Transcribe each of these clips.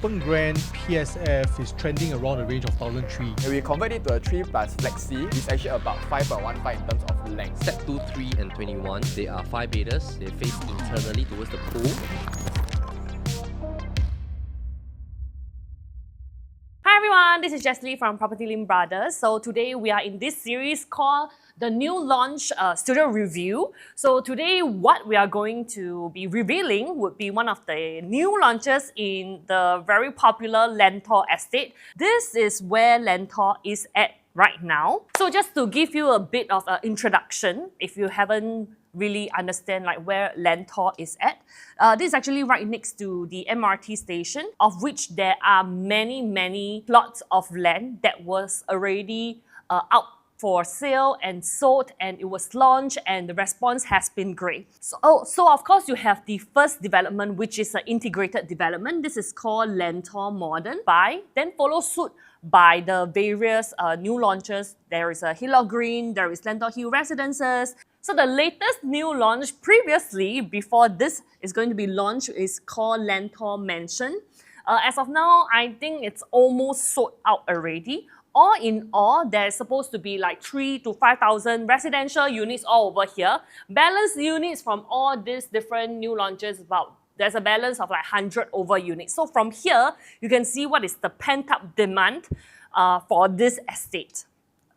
open grand PSF is trending around the range of 1,003. When we convert it to a 3 plus flexi, it's actually about 5.15 in terms of length. Step 2, 3 and 21, they are 5 bedders. They face internally towards the pool. Hi everyone, this is Jesley from PropertyLimBrothers. So today we are in this series called the new launch studio review. So today what we are going to be revealing would be one of the new launches in the very popular Lentor estate. This is where Lentor is at right now. So just to give you a bit of an introduction, if you haven't really understand like where Lentor is at. This is actually right next to the MRT station, of which there are many plots of land that was already out for sale and sold, and it was launched and the response has been great. So of course you have the first development, which is an integrated development. This is called Lentor Modern Buy. Then follow suit by the various new launches. There is a Hillock Green, there is Lentor Hill Residences. So the latest new launch previously, before this is going to be launched, is called Lentor Mansion. As of now, I think it's almost sold out already. All in all, there's supposed to be like 3,000 to 5,000 residential units all over here. Balanced units from all these different new launches, there's a balance of like 100 over units. So from here, you can see what is the pent-up demand for this estate.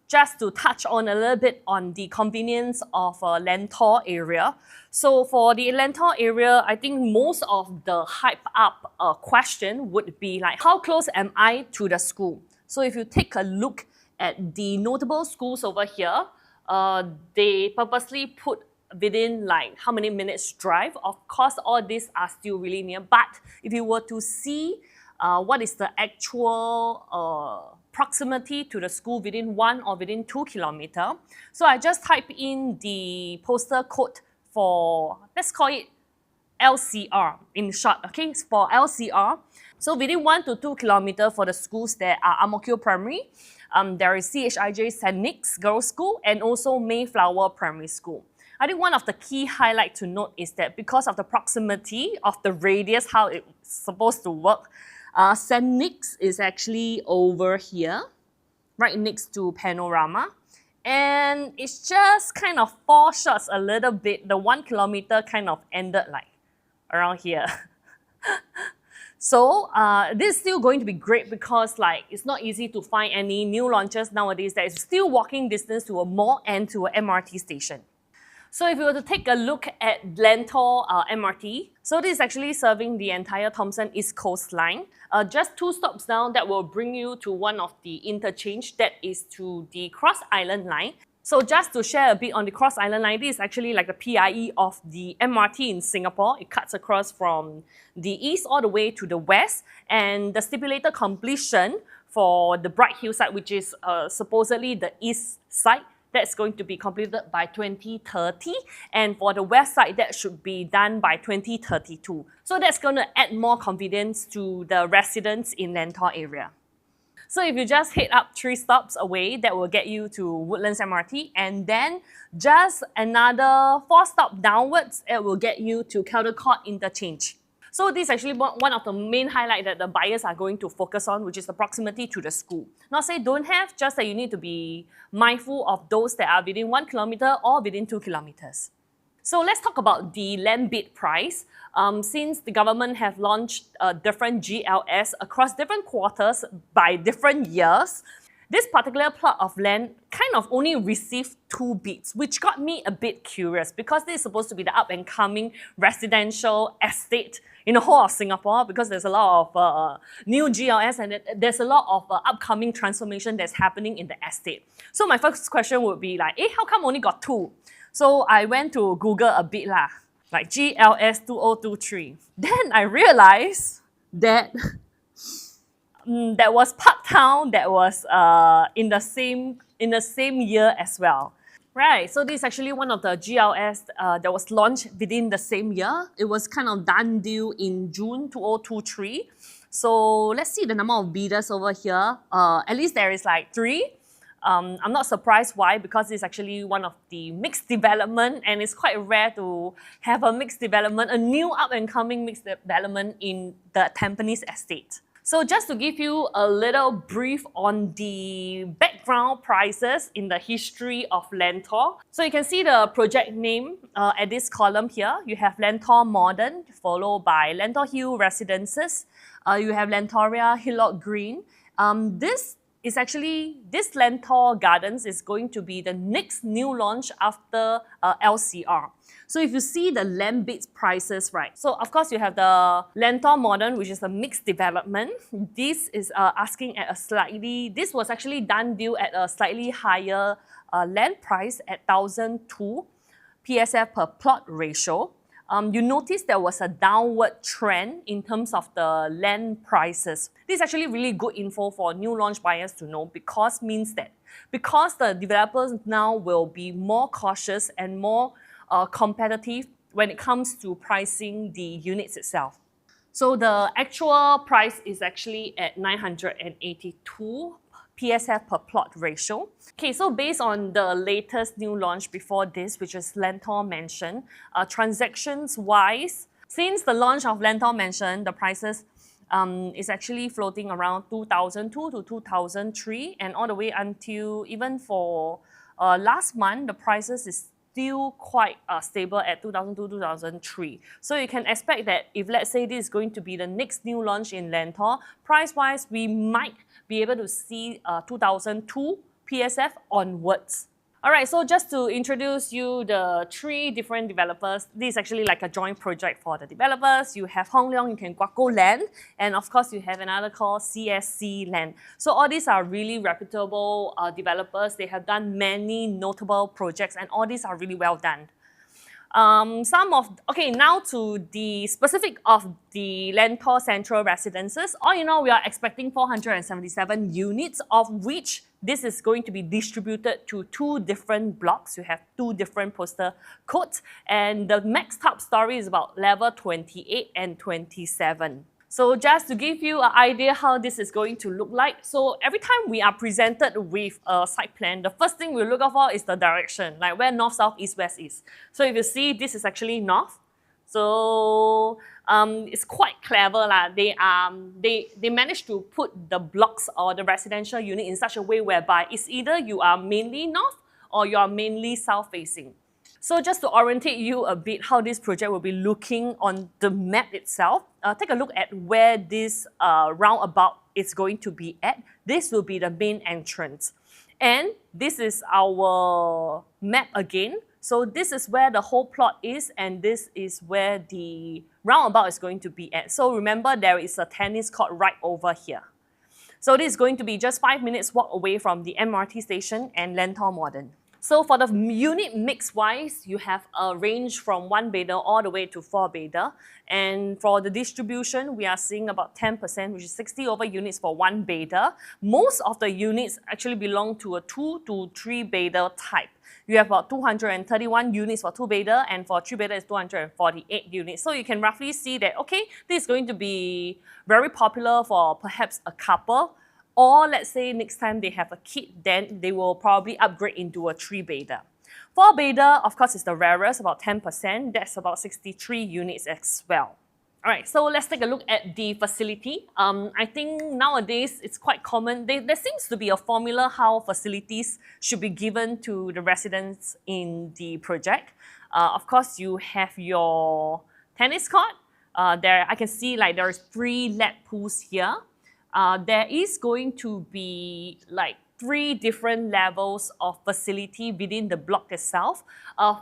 Just to touch on a little bit on the convenience of Lentor area. So for the Lentor area, I think most of the hype up question would be like, how close am I to the school? So if you take a look at the notable schools over here, they purposely put within like how many minutes drive. Of course, all these are still really near, but if you were to see what is the actual proximity to the school within 1 or within 2 kilometers. So I just type in the postal code for, let's call it LCR in short, okay, it's for LCR. So within 1 to 2 kilometers for the schools, there are Ang Mo Kio Primary, there is CHIJ St. Nick's Girls' School, and also Mayflower Primary School. I think one of the key highlights to note is that because of the proximity of the radius, how it's supposed to work, St. Nick's is actually over here, right next to Panorama. And it's just kind of fall short a little bit. The 1 kilometer kind of ended like around here. So this is still going to be great because like it's not easy to find any new launches nowadays that is still walking distance to a mall and to an MRT station. So if you were to take a look at Lentor MRT, so this is actually serving the entire Thomson-East Coast Line. Just 2 stops down that will bring you to one of the interchange, that is to the Cross Island Line. So just to share a bit on the Cross Island Line, this is actually like the PIE of the MRT in Singapore. It cuts across from the east all the way to the west, and the stipulated completion for the Bright Hill side, which is supposedly the east side, that's going to be completed by 2030, and for the west side, that should be done by 2032. So that's going to add more confidence to the residents in Lentor area. So if you just head up 3 stops away, that will get you to Woodlands MRT, and then just another 4 stops downwards, it will get you to Caldecott Interchange. So this is actually one of the main highlights that the buyers are going to focus on, which is the proximity to the school. Not say don't have, just that you need to be mindful of those that are within 1 kilometer or within 2 kilometers. So let's talk about the land bid price. Since the government have launched different GLS across different quarters by different years, this particular plot of land kind of only received 2 bids, which got me a bit curious because this is supposed to be the up-and-coming residential estate in the whole of Singapore, because there's a lot of new GLS and there's a lot of upcoming transformation that's happening in the estate. So my first question would be like, how come only got 2? So I went to Google a bit lah, like GLS 2023. Then I realized that that was Parktown that was in the same year as well. Right, so this is actually one of the GLS that was launched within the same year. It was kind of done deal in June 2023. So let's see the number of bidders over here. At least there is like 3. I'm not surprised why, because it's actually one of the mixed development, and it's quite rare to have a mixed development, a new up and coming mixed development in the Tampines estate. So just to give you a little brief on the background prices in the history of Lentor. So you can see the project name at this column here. You have Lentor Modern, followed by Lentor Hill Residences. You have Lentoria Hillock Green. This Lentor Gardens is going to be the next new launch after LCR. So if you see the land bids prices, right? So of course you have the Lentor Modern, which is a mixed development. This is asking at this was actually done deal at a slightly higher land price at 1,002 PSF per plot ratio. You notice there was a downward trend in terms of the land prices. This is actually really good info for new launch buyers to know, because the developers now will be more cautious and more competitive when it comes to pricing the units itself. So the actual price is actually at 982 PSF per plot ratio. Okay, so based on the latest new launch before this, which is Lentor Mansion, transactions-wise, since the launch of Lentor Mansion, the prices is actually floating around 2002 to 2003, and all the way until even for last month, the prices is still quite stable at 2002, 2003. So you can expect that if, let's say, this is going to be the next new launch in Lentor, price-wise, we might be able to see 2002 PSF onwards. Alright, so just to introduce you the three different developers, this is actually like a joint project for the developers. You have Hong Leong, you can Guaco Land, and of course you have another called CSC Land. So all these are really reputable developers. They have done many notable projects, and all these are really well done. Now to the specific of the Lentor Central Residences. All in all, we are expecting 477 units, of which this is going to be distributed to 2 different blocks. You have 2 different postal codes, and the max top story is about level 28 and 27. So just to give you an idea how this is going to look like, so every time we are presented with a site plan, the first thing we look out for is the direction, like where north, south, east, west is. So if you see, this is actually north. So it's quite clever. They managed to put the blocks or the residential unit in such a way whereby it's either you are mainly north or you are mainly south facing. So just to orientate you a bit how this project will be looking on the map itself, take a look at where this roundabout is going to be at. This will be the main entrance. And this is our map again. So this is where the whole plot is, and this is where the roundabout is going to be at. So remember, there is a tennis court right over here. So this is going to be just 5 minutes walk away from the MRT station and Lentor Modern. So for the unit mix-wise, you have a range from 1-bedder all the way to 4-bedder. And for the distribution, we are seeing about 10%, which is 60 over units for 1-bedder. Most of the units actually belong to a 2 to 3-bedder type. You have about 231 units for 2-bedder, and for 3-bedder is 248 units. So you can roughly see that, okay, this is going to be very popular for perhaps a couple. Or let's say next time they have a kid, then they will probably upgrade into a 3-bedder. 4-bedder, of course, is the rarest, about 10%. That's about 63 units as well. All right, so let's take a look at the facility. I think nowadays it's quite common. There seems to be a formula how facilities should be given to the residents in the project. Of course, you have your tennis court. I can see like there is 3 lap pools here. There is going to be like 3 different levels of facility within the block itself.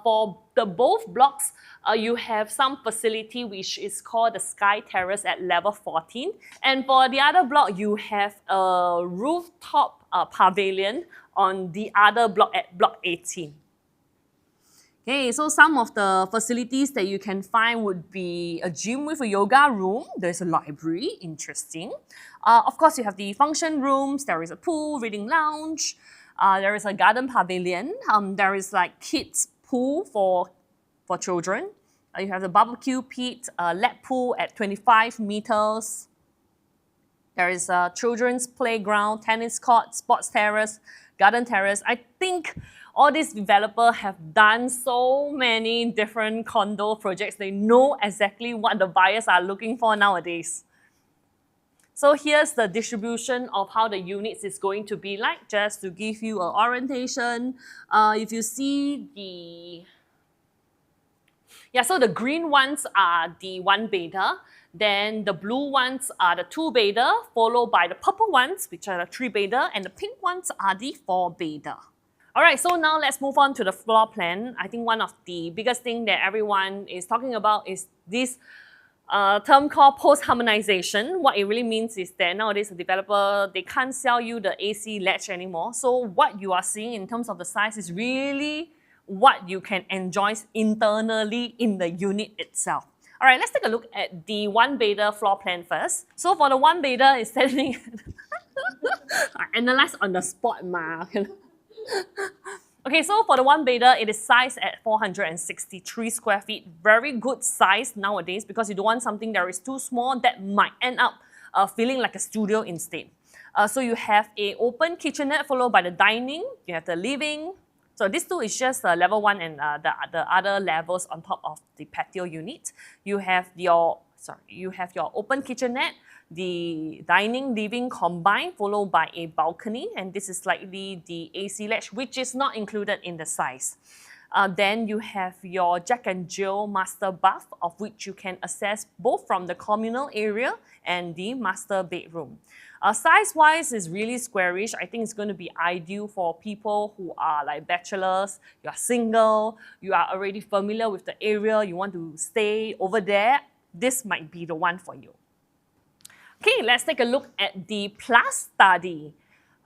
For both blocks, you have some facility which is called the Sky Terrace at level 14. And for the other block, you have a rooftop pavilion on the other block at block 18. Okay, so some of the facilities that you can find would be a gym with a yoga room. There's a library, interesting. Of course, you have the function rooms. There is a pool, reading lounge. There is a garden pavilion. There is like kids pool for children. You have the barbecue pit, lap pool at 25 meters. There is a children's playground, tennis court, sports terrace, garden terrace. I think all these developers have done so many different condo projects. They know exactly what the buyers are looking for nowadays. So here's the distribution of how the units is going to be like, just to give you an orientation. If you see so the green ones are the one-bedder, then the blue ones are the two-bedder, followed by the purple ones, which are the three-bedder, and the pink ones are the four-bedder. Alright, so now let's move on to the floor plan. I think one of the biggest things that everyone is talking about is this term called post-harmonization. What it really means is that nowadays the developer, they can't sell you the AC latch anymore. So what you are seeing in terms of the size is really what you can enjoy internally in the unit itself. All right, let's take a look at the one-bedder floor plan first. So for the one-bedder, it's standing analyze on the spot, ma. Okay, so for the one-bedder, it is sized at 463 square feet. Very good size nowadays because you don't want something that is too small that might end up feeling like a studio instead. So you have an open kitchenette followed by the dining. You have the living. So this two is just level 1 and the other levels on top of the patio unit. You have your open kitchenette, the dining, living combined, followed by a balcony, and this is likely the AC latch, which is not included in the size. Then you have your Jack and Jill master bath, of which you can access both from the communal area and the master bedroom. Size-wise is really squarish. I think it's going to be ideal for people who are like bachelors, you are single, you are already familiar with the area, you want to stay over there. This might be the one for you. Okay, let's take a look at the plus study.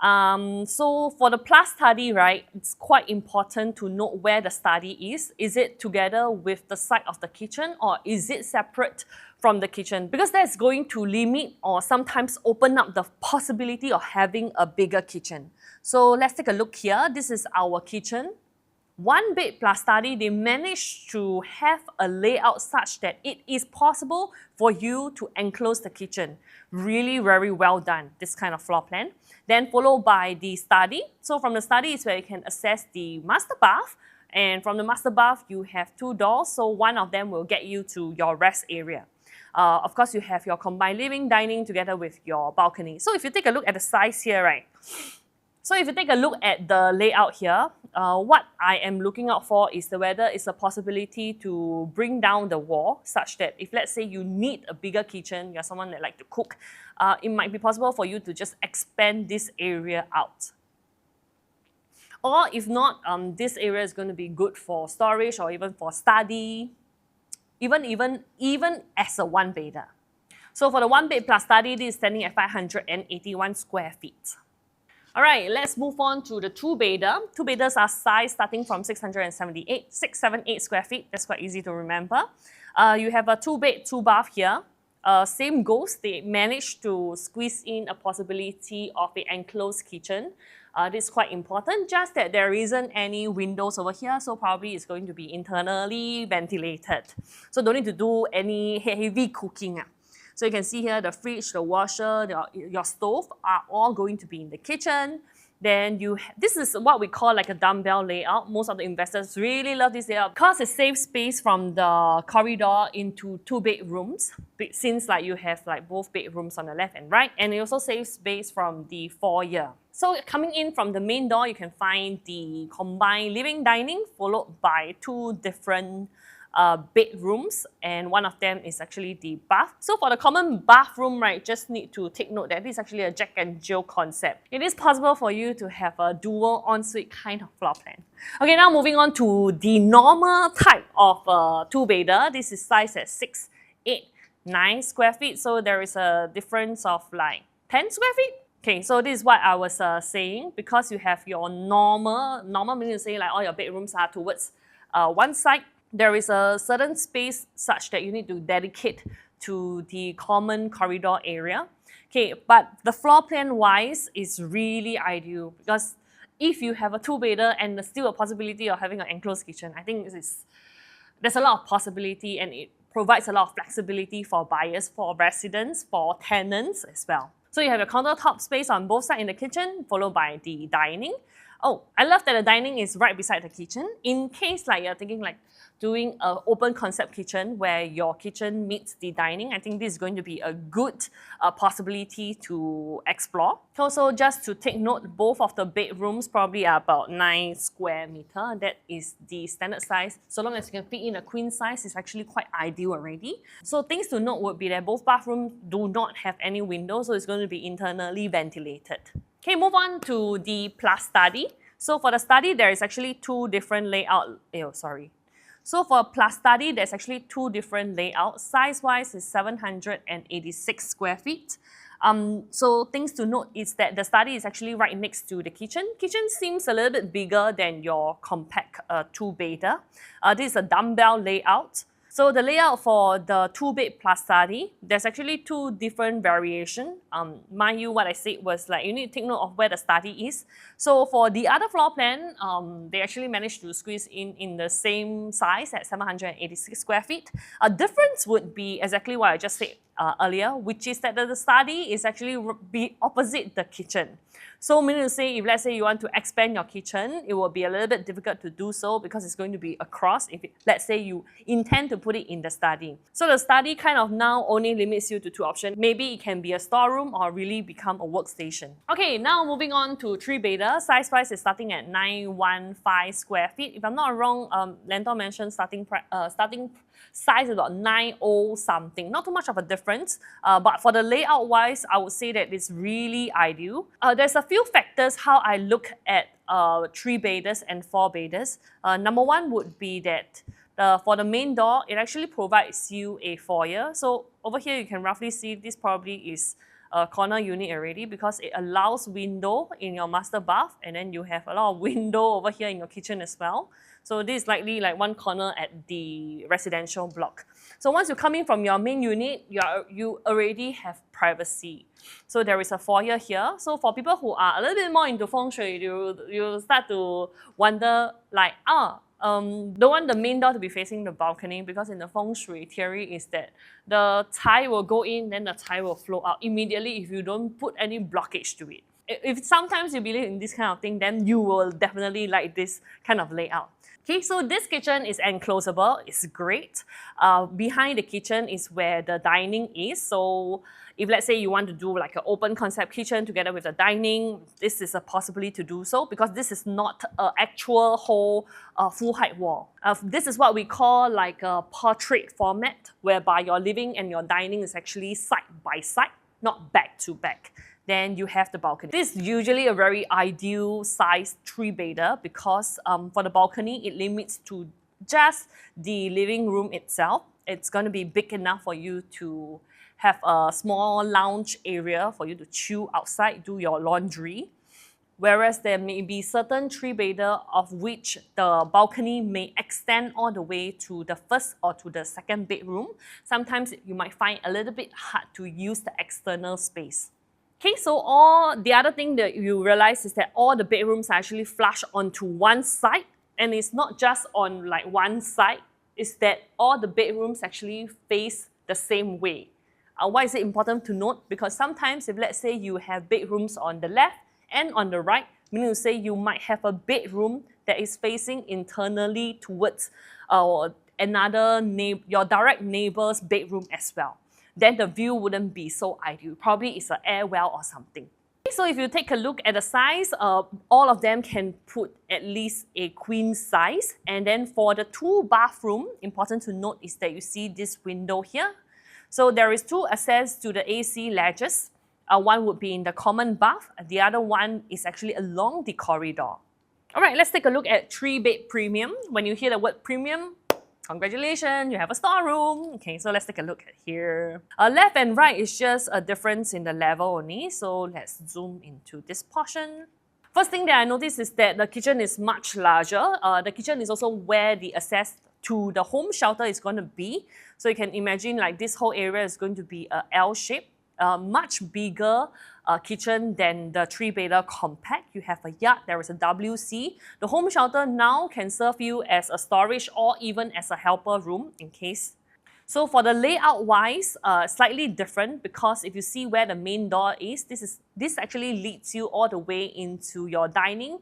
So for the plus study, right, it's quite important to note where the study is. Is it together with the side of the kitchen or is it separate from the kitchen? Because that's going to limit or sometimes open up the possibility of having a bigger kitchen. So let's take a look here. This is our kitchen. One bed plus study, they managed to have a layout such that it is possible for you to enclose the kitchen. Really very well done, this kind of floor plan. Then followed by the study. So from the study is where you can access the master bath. And from the master bath, you have two doors. So one of them will get you to your rest area. Of course, you have your combined living, dining together with your balcony. So if you take a look at the size here, right? So if you take a look at the layout here, what I am looking out for is whether it's a possibility to bring down the wall such that if let's say you need a bigger kitchen, you're someone that like to cook, it might be possible for you to just expand this area out. Or if not, this area is going to be good for storage or even for study, even as a one-bedder. So for the one bed plus study, this is standing at 581 square feet. All right, let's move on to the two-bedder. Two-bedders are sized starting from 678 square feet. That's quite easy to remember. You have a two-bed, two-bath here. Same goes, they managed to squeeze in a possibility of an enclosed kitchen. This is quite important, just that there isn't any windows over here, so probably it's going to be internally ventilated. So don't need to do any heavy cooking. So you can see here the fridge, the washer, your stove are all going to be in the kitchen. Then this is what we call like a dumbbell layout. Most of the investors really love this layout because it saves space from the corridor into two bedrooms, since like you have like both bedrooms on the left and right, and it also saves space from the foyer. So coming in from the main door, you can find the combined living dining followed by two different bedrooms, and one of them is actually the bath. So for the common bathroom, right, just need to take note that this is actually a Jack and Jill concept. It is possible for you to have a dual ensuite kind of floor plan. Okay, now moving on to the normal type of two-bedder. This is sized at 689 square feet, so there is a difference of like 10 square feet. Okay, so this is what I was saying, because you have your normal meaning to say like all your bedrooms are towards one side. There is a certain space such that you need to dedicate to the common corridor area. Okay, but the floor plan wise is really ideal because if you have a two-bedder and there's still a possibility of having an enclosed kitchen, I think there's a lot of possibility and it provides a lot of flexibility for buyers, for residents, for tenants as well. So you have your countertop space on both sides in the kitchen, followed by the dining. Oh, I love that the dining is right beside the kitchen. In case like you're thinking like doing an open concept kitchen where your kitchen meets the dining, I think this is going to be a good possibility to explore. Also, just to take note, both of the bedrooms probably are about 9 square meter. That is the standard size. So long as you can fit in a queen size, it's actually quite ideal already. So things to note would be that both bathrooms do not have any windows, so it's going to be internally ventilated. Okay, move on to the plus study. So for the study, there is actually two different layout. So for plus study, there's actually two different layouts. Size-wise is 786 square feet. So things to note is that the study is actually right next to the kitchen. Kitchen seems a little bit bigger than your compact two-bedder. This is a dumbbell layout. So the layout for the two-bed plus study, there's actually two different variations. Mind you, what I said was like you need to take note of where the study is. So for the other floor plan, they actually managed to squeeze in the same size at 786 square feet. A difference would be exactly what I just said earlier, which is that the study is actually be opposite the kitchen. So meaning to say, if let's say you want to expand your kitchen, it will be a little bit difficult to do so because it's going to be across if let's say you intend to put it in the study. So the study kind of now only limits you to two options. Maybe it can be a storeroom or really become a workstation. Okay, now moving on to three-bedder. Size price is starting at 915 square feet. If I'm not wrong, Lentor mentioned starting size is about 90 something. Not too much of a difference, but for the layout wise, I would say that it's really ideal. There's a few factors how I look at three-bedders and four-bedders. Number one would be that for the main door, it actually provides you a foyer. So over here, you can roughly see this probably is a corner unit already because it allows window in your master bath, and then you have a lot of window over here in your kitchen as well. So this is likely like one corner at the residential block. So once you come in from your main unit, you already have privacy. So there is a foyer here. So for people who are a little bit more into feng shui, you start to wonder like, don't want the main door to be facing the balcony because in the feng shui theory is that the tide will go in, then the tide will flow out immediately if you don't put any blockage to it. If sometimes you believe in this kind of thing, then you will definitely like this kind of layout. Okay, so this kitchen is enclosable, it's great. Behind the kitchen is where the dining is. So if let's say you want to do like an open concept kitchen together with the dining, this is a possibility to do so because this is not an actual whole full height wall. This is what we call like a portrait format, whereby your living and your dining is actually side by side, not back to back. Then you have the balcony. This is usually a very ideal size three-bedder because for the balcony, it limits to just the living room itself. It's going to be big enough for you to have a small lounge area for you to chill outside, do your laundry. Whereas there may be certain three-bedder of which the balcony may extend all the way to the first or to the second bedroom. Sometimes you might find a little bit hard to use the external space. Okay, so the other thing that you realize is that all the bedrooms are actually flush onto one side, and it's not just on like one side, it's that all the bedrooms actually face the same way. Why is it important to note? Because sometimes if let's say you have bedrooms on the left and on the right, meaning to say you might have a bedroom that is facing internally towards your direct neighbor's bedroom as well. Then the view wouldn't be so ideal. Probably it's an air well or something. So if you take a look at the size, all of them can put at least a queen size. And then for the two bathroom, important to note is that you see this window here. So there is two access to the AC ledges. One would be in the common bath. The other one is actually along the corridor. All right, let's take a look at three-bed premium. When you hear the word premium, congratulations, you have a storeroom. Okay, so let's take a look at here. Left and right is just a difference in the level only. So let's zoom into this portion. First thing that I noticed is that the kitchen is much larger. The kitchen is also where the access to the home shelter is going to be. So you can imagine like this whole area is going to be a L shape. Much bigger kitchen than the three-bedder compact. You have a yard, there is a WC. The home shelter now can serve you as a storage or even as a helper room in case. So for the layout wise, slightly different because if you see where the main door is, this actually leads you all the way into your dining,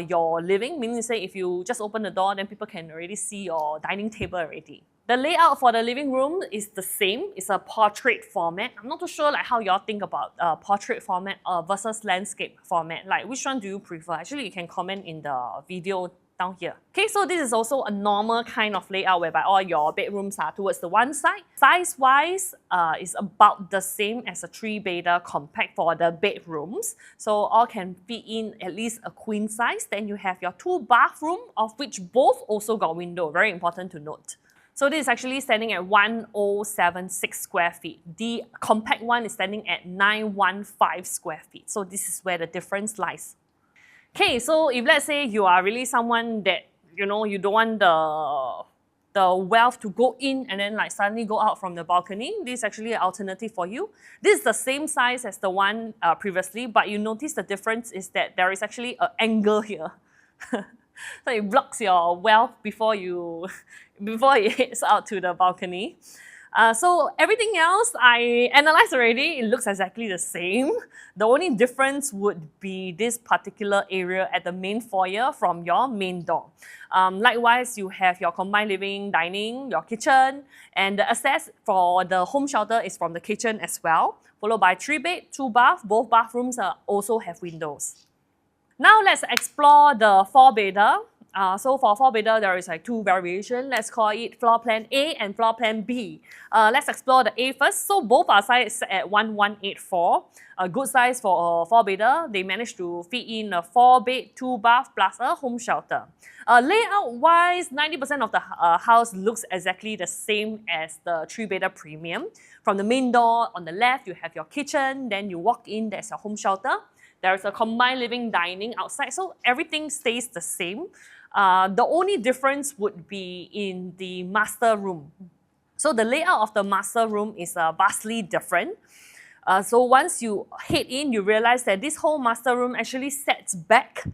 your living, meaning to say if you just open the door, then people can already see your dining table already. The layout for the living room is the same. It's a portrait format. I'm not too sure like how y'all think about portrait format versus landscape format. Like which one do you prefer? Actually, you can comment in the video down here. Okay, so this is also a normal kind of layout whereby all your bedrooms are towards the one side. Size-wise, is about the same as a 3-bedder compact for the bedrooms. So all can fit in at least a queen size. Then you have your 2 bathroom, of which both also got window. Very important to note. So this is actually standing at 1076 square feet. The compact one is standing at 915 square feet. So this is where the difference lies. Okay, so if let's say you are really someone that, you know, you don't want the wealth to go in and then like suddenly go out from the balcony, this is actually an alternative for you. This is the same size as the one previously, but you notice the difference is that there is actually an angle here. So it blocks your wealth before it heads out to the balcony. So everything else I analyzed already, it looks exactly the same. The only difference would be this particular area at the main foyer from your main door. Likewise, you have your combined living, dining, your kitchen, and the access for the home shelter is from the kitchen as well, followed by 3-bed, 2 bath. Both bathrooms also have windows. Now let's explore the 4-bedder. So for 4-bedder, there is like 2 variations. Let's call it floor plan A and floor plan B. Let's explore the A first. So both are sized at 1184. A good size for a 4-bedder. They managed to fit in a 4-bed, 2 bath plus a home shelter. Layout-wise, 90% of the house looks exactly the same as the 3-bedder premium. From the main door on the left, you have your kitchen. Then you walk in, there's your home shelter. There's a combined living dining outside, so everything stays the same. The only difference would be in the master room. So the layout of the master room is vastly different. So once you head in, you realize that this whole master room actually sets back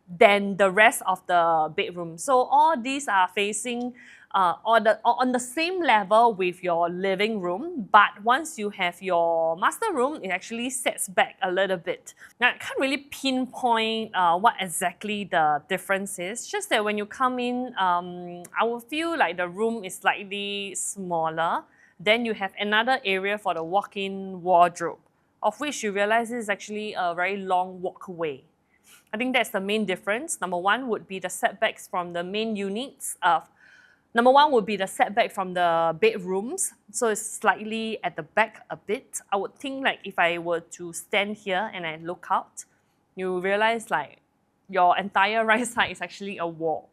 than the rest of the bedroom. So all these are facing on the same level with your living room, but once you have your master room, it actually sets back a little bit. Now, I can't really pinpoint what exactly the difference is, just that when you come in, I will feel like the room is slightly smaller. Then you have another area for the walk-in wardrobe, of which you realize this is actually a very long walkway. I think that's the main difference. Number one would be the setbacks from the main units. Number one would be the setback from the bedrooms. So it's slightly at the back a bit. I would think like if I were to stand here and I look out, you realize like your entire right side is actually a wall.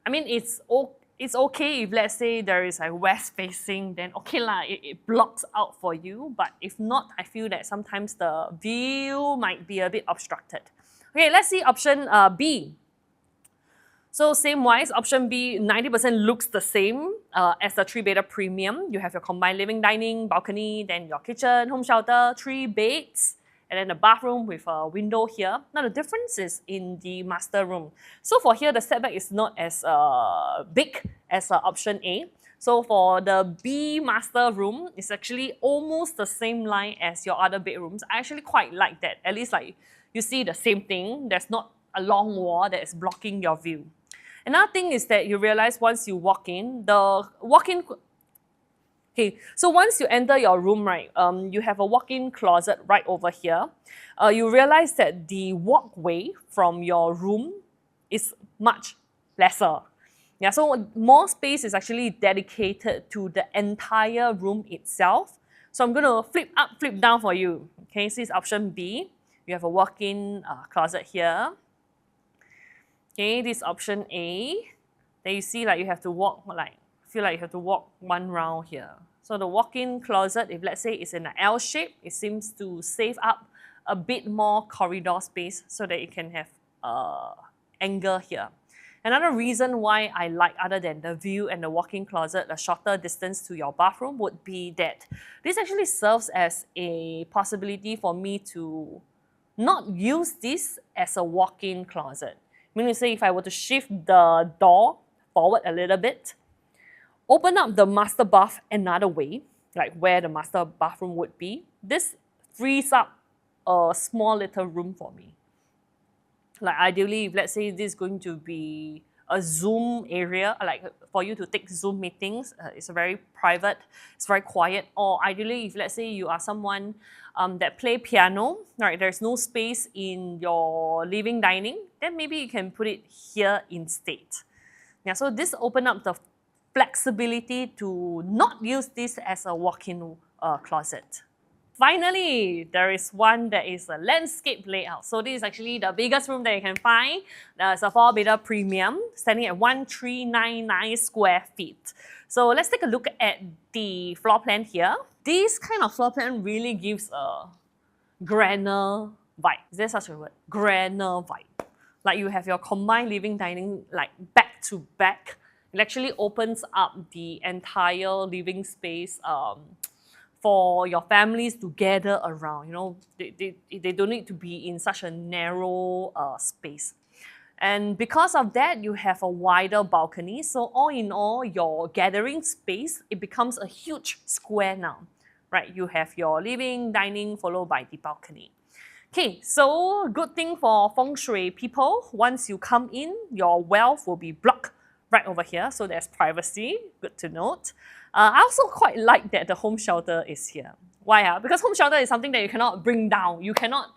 I mean, it's okay if let's say there is a west facing, then okay lah, it blocks out for you. But if not, I feel that sometimes the view might be a bit obstructed. Okay, let's see option B. So same wise, option B, 90% looks the same as the 3-bedder premium. You have your combined living, dining, balcony, then your kitchen, home shelter, 3 beds, and then a bathroom with a window here. Now the difference is in the master room. So for here, the setback is not as big as option A. So for the B master room, it's actually almost the same line as your other bedrooms. I actually quite like that. At least like you see the same thing. There's not a long wall that is blocking your view. Another thing is that you realize once you walk in, okay, so once you enter your room, right, you have a walk-in closet right over here. You realize that the walkway from your room is much lesser. Yeah, so more space is actually dedicated to the entire room itself. So I'm going to flip up, flip down for you. Okay, so it's option B. You have a walk-in closet here. Okay, this is option A. Then you see like you have to walk feel like you have to walk 1 round here. So the walk-in closet, if let's say it's in an L shape, it seems to save up a bit more corridor space so that you can have angle here. Another reason why I like, other than the view and the walk-in closet, a shorter distance to your bathroom, would be that this actually serves as a possibility for me to not use this as a walk-in closet. Meaning to say, if I were to shift the door forward a little bit, open up the master bath another way, like where the master bathroom would be, this frees up a small little room for me. Like ideally, if let's say this is going to be a Zoom area, like for you to take Zoom meetings, it's a very private, it's very quiet. Or ideally, if let's say you are someone that play piano, right, there's no space in your living dining, then maybe you can put it here instead. Yeah, so this open up the flexibility to not use this as a walk-in closet. Finally, there is one that is a landscape layout. So this is actually the biggest room that you can find. It's a 4-bedder premium, standing at 1399 square feet. So let's take a look at the floor plan here. This kind of floor plan really gives a grander vibe. Is there such a word? Grander vibe. Like you have your combined living dining like back to back. It actually opens up the entire living space for your families to gather around. You know, they don't need to be in such a narrow space. And because of that, you have a wider balcony. So all in all, your gathering space, it becomes a huge square now, right? You have your living, dining, followed by the balcony. Okay, so good thing for feng shui people, once you come in, your wealth will be blocked right over here. So there's privacy, good to note. I also quite like that the home shelter is here. Why? Because home shelter is something that you cannot bring down, you cannot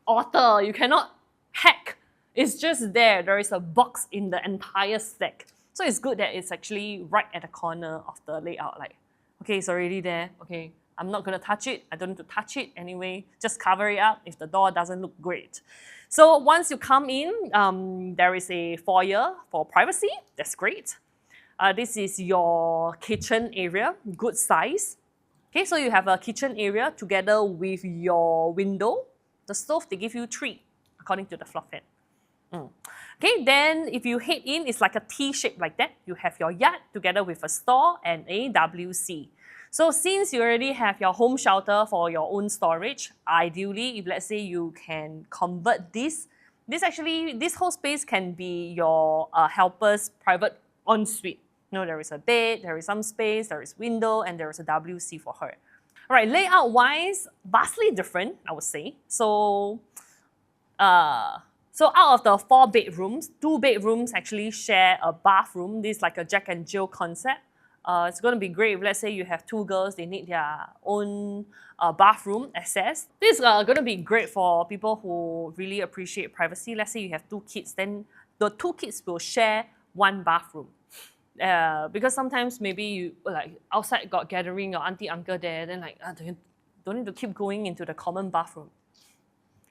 alter, you cannot hack. It's just there. There is a box in the entire stack. So it's good that it's actually right at the corner of the layout. Like, okay, it's already there. Okay, I'm not going to touch it. I don't need to touch it anyway. Just cover it up if the door doesn't look great. So once you come in, there is a foyer for privacy. That's great. This is your kitchen area, good size. Okay, so you have a kitchen area together with your window. The stove, they give you 3, according to the floor plan. Okay, then if you head in, it's like a T shape like that. You have your yard together with a store and a WC. So since you already have your home shelter for your own storage, ideally, if let's say you can convert this whole space can be your helper's private ensuite. You know, there is a bed, there is some space, there is window, and there is a WC for her. All right, layout-wise, vastly different, I would say. So out of the 4 bedrooms, 2 bedrooms actually share a bathroom. This is like a Jack and Jill concept. It's going to be great if let's say you have 2 girls, they need their own bathroom access. This is going to be great for people who really appreciate privacy. Let's say you have 2 kids, then the 2 kids will share 1 bathroom. Because sometimes maybe you like outside got gathering, your auntie, uncle there, then like don't need to keep going into the common bathroom.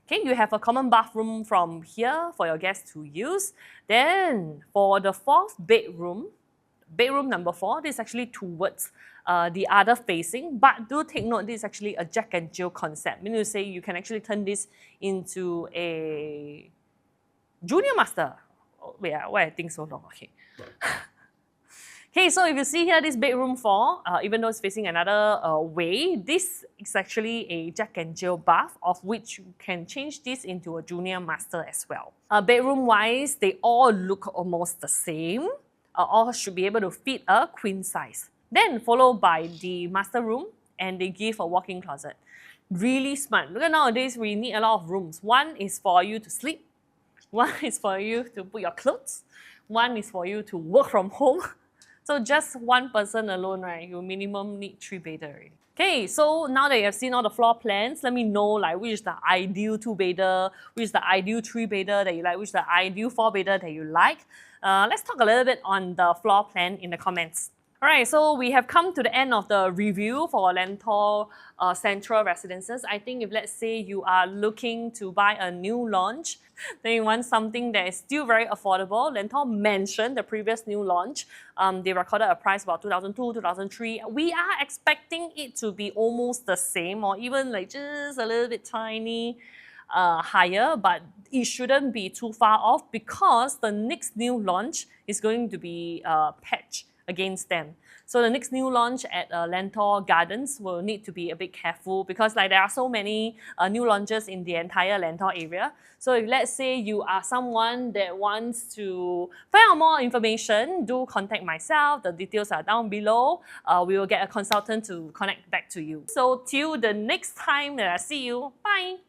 Okay, you have a common bathroom from here for your guests to use. Then for the 4th bedroom, bedroom number 4, this is actually towards the other facing, but do take note, this is actually a Jack and Jill concept. Meaning to say you can actually turn this into a junior master. Oh, wait, why I think so long? Okay. Okay, so if you see here, this bedroom 4, even though it's facing another way, this is actually a Jack and Jill bath, of which you can change this into a junior master as well. Bedroom-wise, they all look almost the same. All should be able to fit a queen size. Then followed by the master room, and they give a walk-in closet. Really smart. Look at nowadays, we need a lot of rooms. 1 is for you to sleep. 1 is for you to put your clothes. 1 is for you to work from home. So just 1 person alone, right, you minimum need 3-bedder. Okay, so now that you have seen all the floor plans, let me know like which is the ideal 2-bedder, which is the ideal 3-bedder that you like, which is the ideal 4-bedder that you like. Let's talk a little bit on the floor plan in the comments. Alright, so we have come to the end of the review for Lentor Central Residences. I think if let's say you are looking to buy a new launch, then you want something that is still very affordable. Lentor mentioned the previous new launch. They recorded a price about 2002, 2003. We are expecting it to be almost the same or even like just a little bit tiny higher, but it shouldn't be too far off because the next new launch is going to be patched against them. So the next new launch at Lentor Gardens will need to be a bit careful because there are so many new launches in the entire Lentor area. So if let's say you are someone that wants to find out more information, do contact myself. The details are down below. We will get a consultant to connect back to you. So till the next time that I see you, bye!